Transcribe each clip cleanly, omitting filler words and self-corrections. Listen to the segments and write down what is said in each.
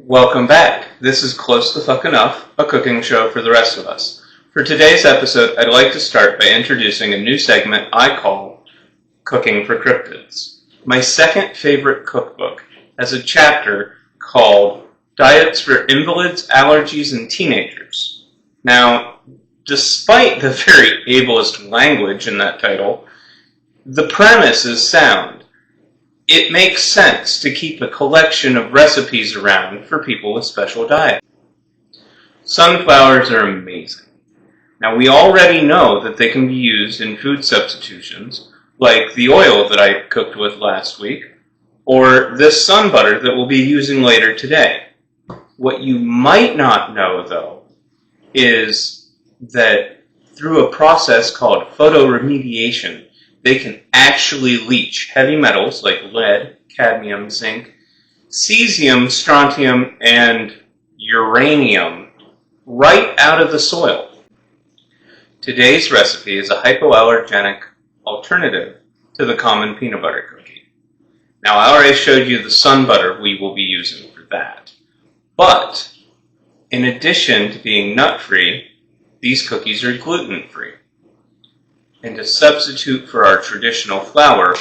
Welcome back. This is Close the Fuck Enough, a cooking show for the rest of us. For today's episode, I'd like to start by introducing a new segment I call Cooking for Cryptids. My second favorite cookbook has a chapter called Diets for Invalids, Allergies, and Teenagers. Now, despite the very ableist language in that title, the premise is sound. It makes sense to keep a collection of recipes around for people with special diets. Sunflowers are amazing. Now, we already know that they can be used in food substitutions, like the oil that I cooked with last week, or this sun butter that we'll be using later today. What you might not know, though, is that through a process called photoremediation, they can actually leach heavy metals like lead, cadmium, zinc, cesium, strontium, and uranium right out of the soil. Today's recipe is a hypoallergenic alternative to the common peanut butter cookie. Now, I already showed you the sun butter we will be using for that. But, in addition to being nut-free, these cookies are gluten-free. And to substitute for our traditional flour,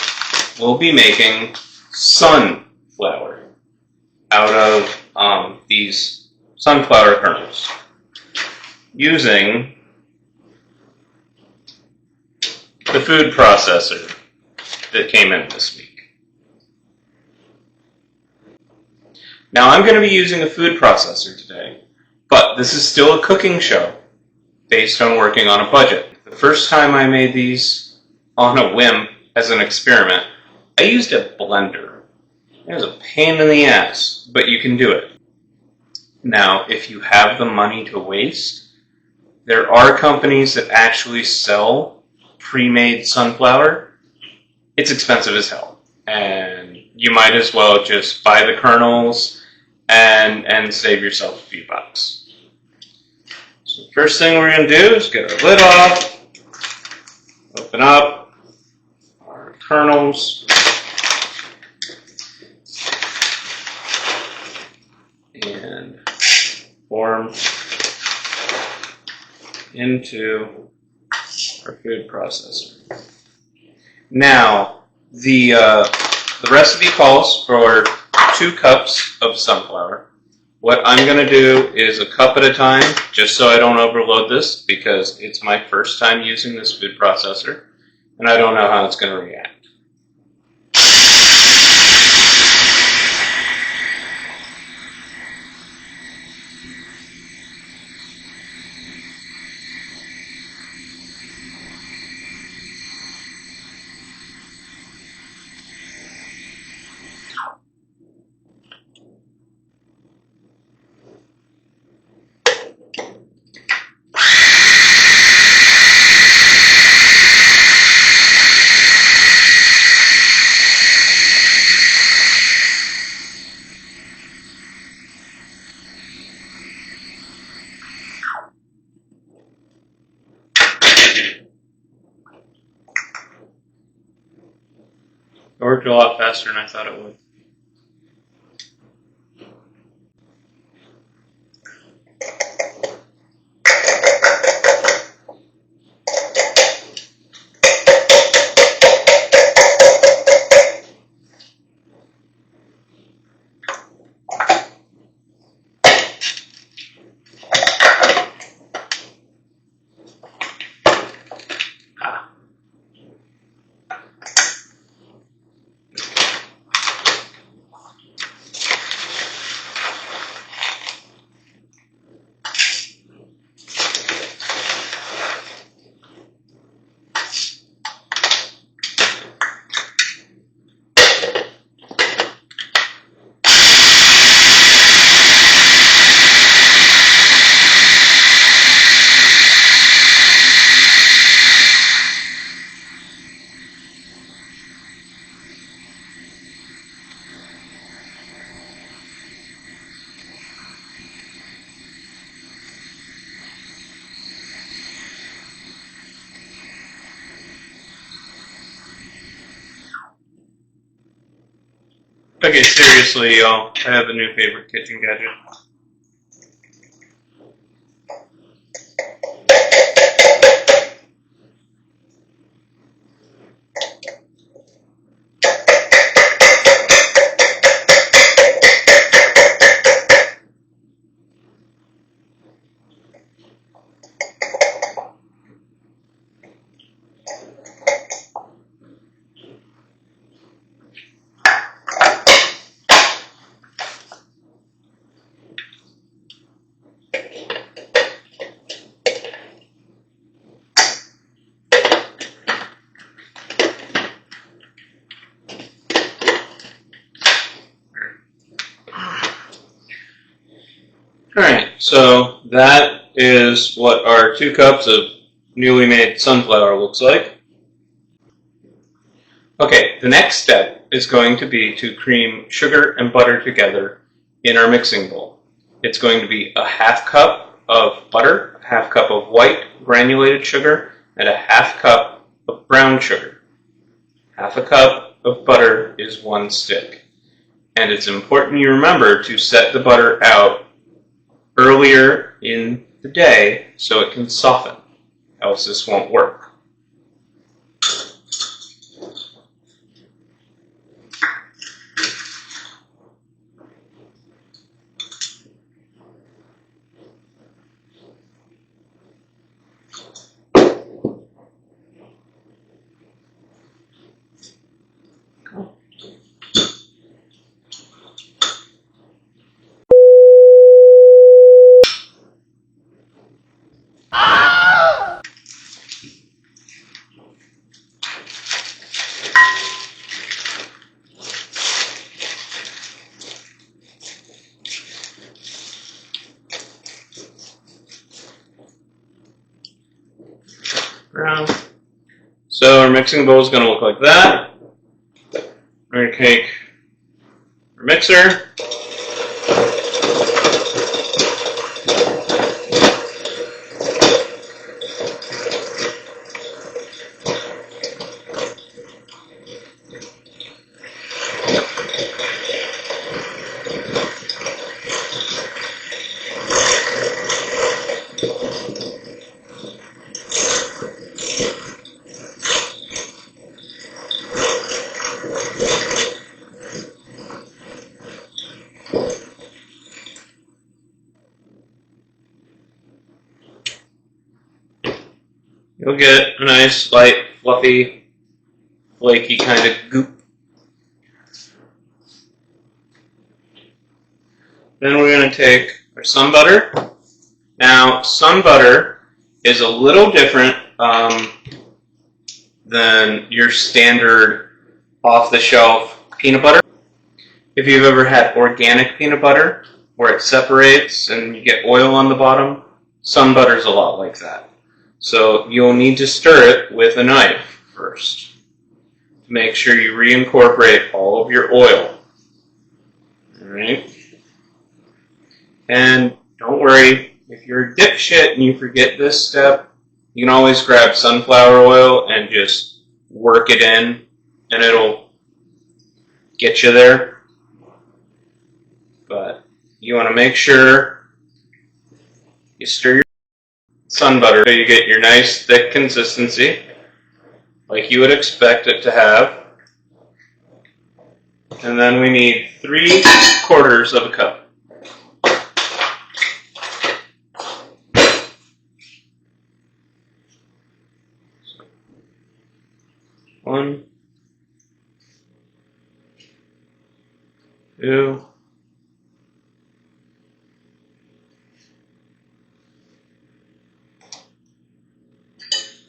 we'll be making sunflour out of these sunflower kernels using the food processor that came in this week. Now, I'm going to be using a food processor today, but this is still a cooking show based on working on a budget. The first time I made these on a whim as an experiment, I used a blender. It was a pain in the ass, but you can do it. Now, if you have the money to waste, there are companies that actually sell pre-made sunflower. It's expensive as hell, and you might as well just buy the kernels and save yourself a few bucks. So the first thing we're going to do is get our lid off. Open up our kernels and form into our food processor. Now, the recipe calls for 2 cups of sunflower. What I'm going to do is a cup at a time, just so I don't overload this, because it's my first time using this food processor, and I don't know how it's going to react. It worked a lot faster than I thought it would. Okay, seriously, y'all, I have a new favorite kitchen gadget. Alright, so that is what our 2 cups of newly made sunflower looks like. Okay, the next step is going to be to cream sugar and butter together in our mixing bowl. It's going to be a half cup of butter, a half cup of white granulated sugar, and a half cup of brown sugar. Half a cup of butter is 1 stick. And it's important you remember to set the butter out earlier in the day so it can soften, else this won't work. Brown. So our mixing bowl is going to look like that. We're going to take our mixer. You'll get a nice, light, fluffy, flaky kind of goop. Then we're going to take our sun butter. Now, sun butter is a little different than your standard off-the-shelf peanut butter. If you've ever had organic peanut butter, where it separates and you get oil on the bottom, sun butter is a lot like that. So you'll need to stir it with a knife first to make sure you reincorporate all of your oil. Alright? And don't worry, if you're a dipshit and you forget this step, you can always grab sunflower oil and just work it in and it'll get you there. But you want to make sure you stir your sun butter so you get your nice thick consistency like you would expect it to have. And then we need 3/4 of a cup. One, 2,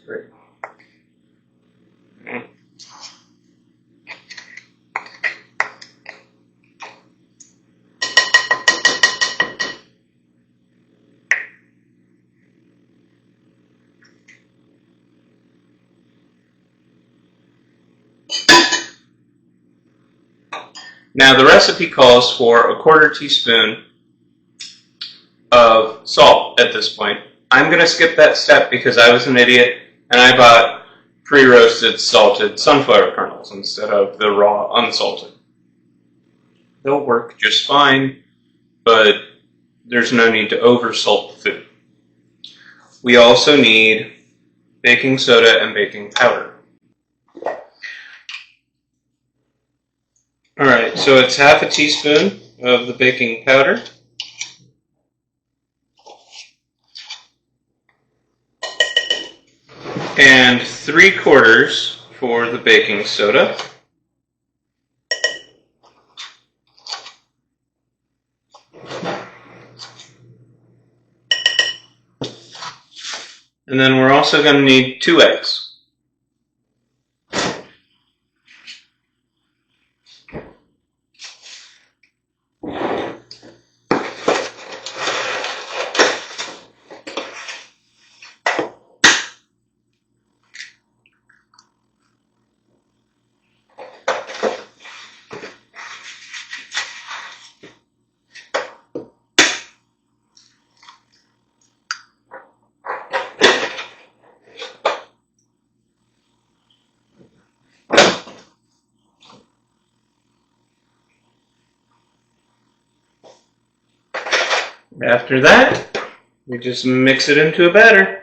3. Now the recipe calls for a 1/4 teaspoon of salt at this point. I'm going to skip that step because I was an idiot and I bought pre-roasted salted sunflower kernels instead of the raw unsalted. they'll work just fine, but there's no need to over-salt the food. We also need baking soda and baking powder. Alright, so it's half a teaspoon of the baking powder. And 3/4 for the baking soda. And then we're also going to need 2 eggs. After that, we just mix it into a batter.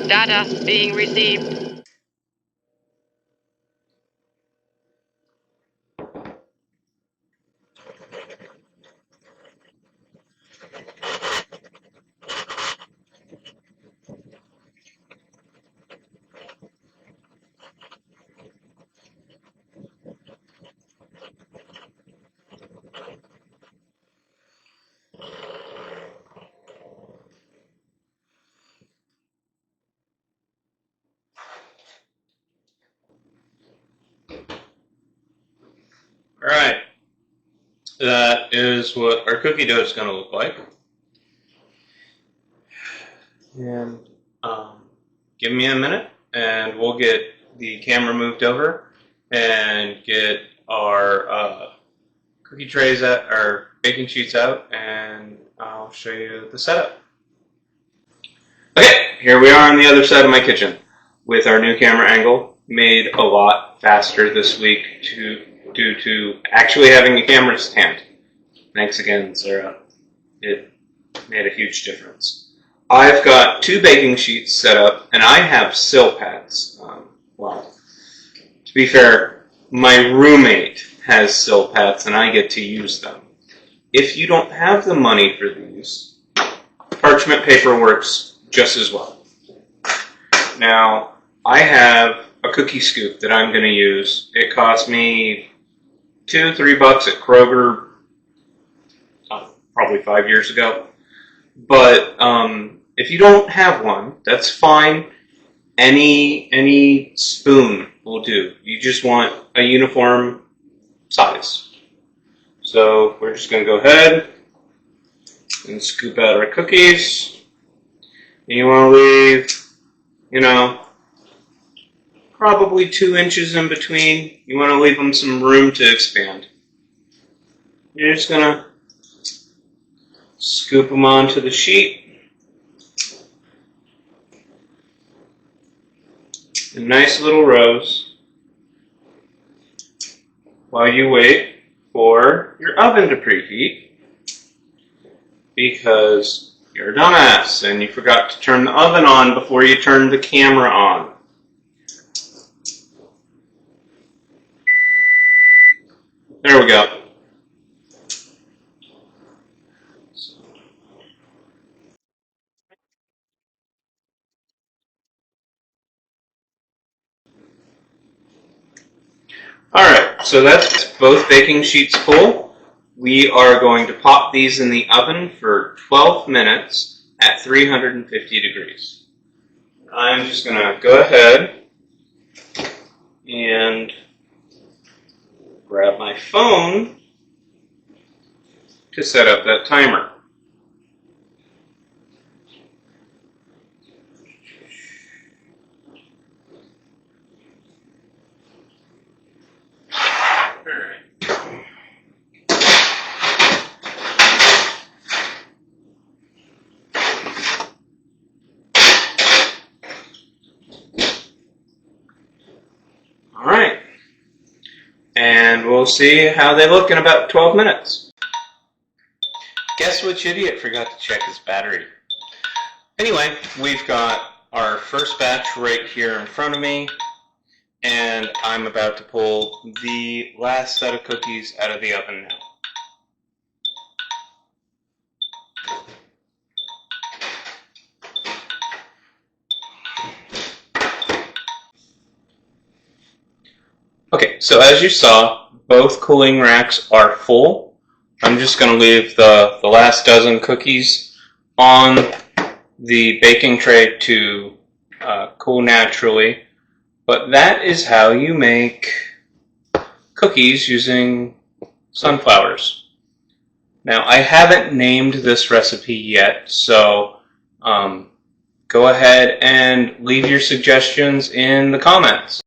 Data being received. Alright, that is what our cookie dough is going to look like. And give me a minute and we'll get the camera moved over and get our cookie trays out, our baking sheets out, and I'll show you the setup. Okay, here we are on the other side of my kitchen with our new camera angle, made a lot faster this week due to actually having a camera stand. Thanks again, Sarah. It made a huge difference. I've got 2 baking sheets set up, and I have sill pads. Well, to be fair, my roommate has sill pads, and I get to use them. If you don't have the money for these, parchment paper works just as well. Now, I have a cookie scoop that I'm going to use. It cost me $2-3 at Kroger, probably 5 years ago. But if you don't have one, that's fine. Any spoon will do. You just want a uniform size. So we're just going to go ahead and scoop out our cookies. And you want to leave, probably 2 inches in between. You want to leave them some room to expand. You're just going to scoop them onto the sheet. In nice little rows while you wait for your oven to preheat because you're a dumbass and you forgot to turn the oven on before you turned the camera on. There we go. Alright, So that's both baking sheets full. We are going to pop these in the oven for 12 minutes at 350 degrees. I'm just going to go ahead and grab my phone to set up that timer. Alright, and we'll see how they look in about 12 minutes. Guess which idiot forgot to check his battery? Anyway, we've got our first batch right here in front of me, and I'm about to pull the last set of cookies out of the oven now. Okay, so as you saw, both cooling racks are full. I'm just going to leave the last dozen cookies on the baking tray to cool naturally. But that is how you make cookies using sunflowers. Now, I haven't named this recipe yet, so go ahead and leave your suggestions in the comments.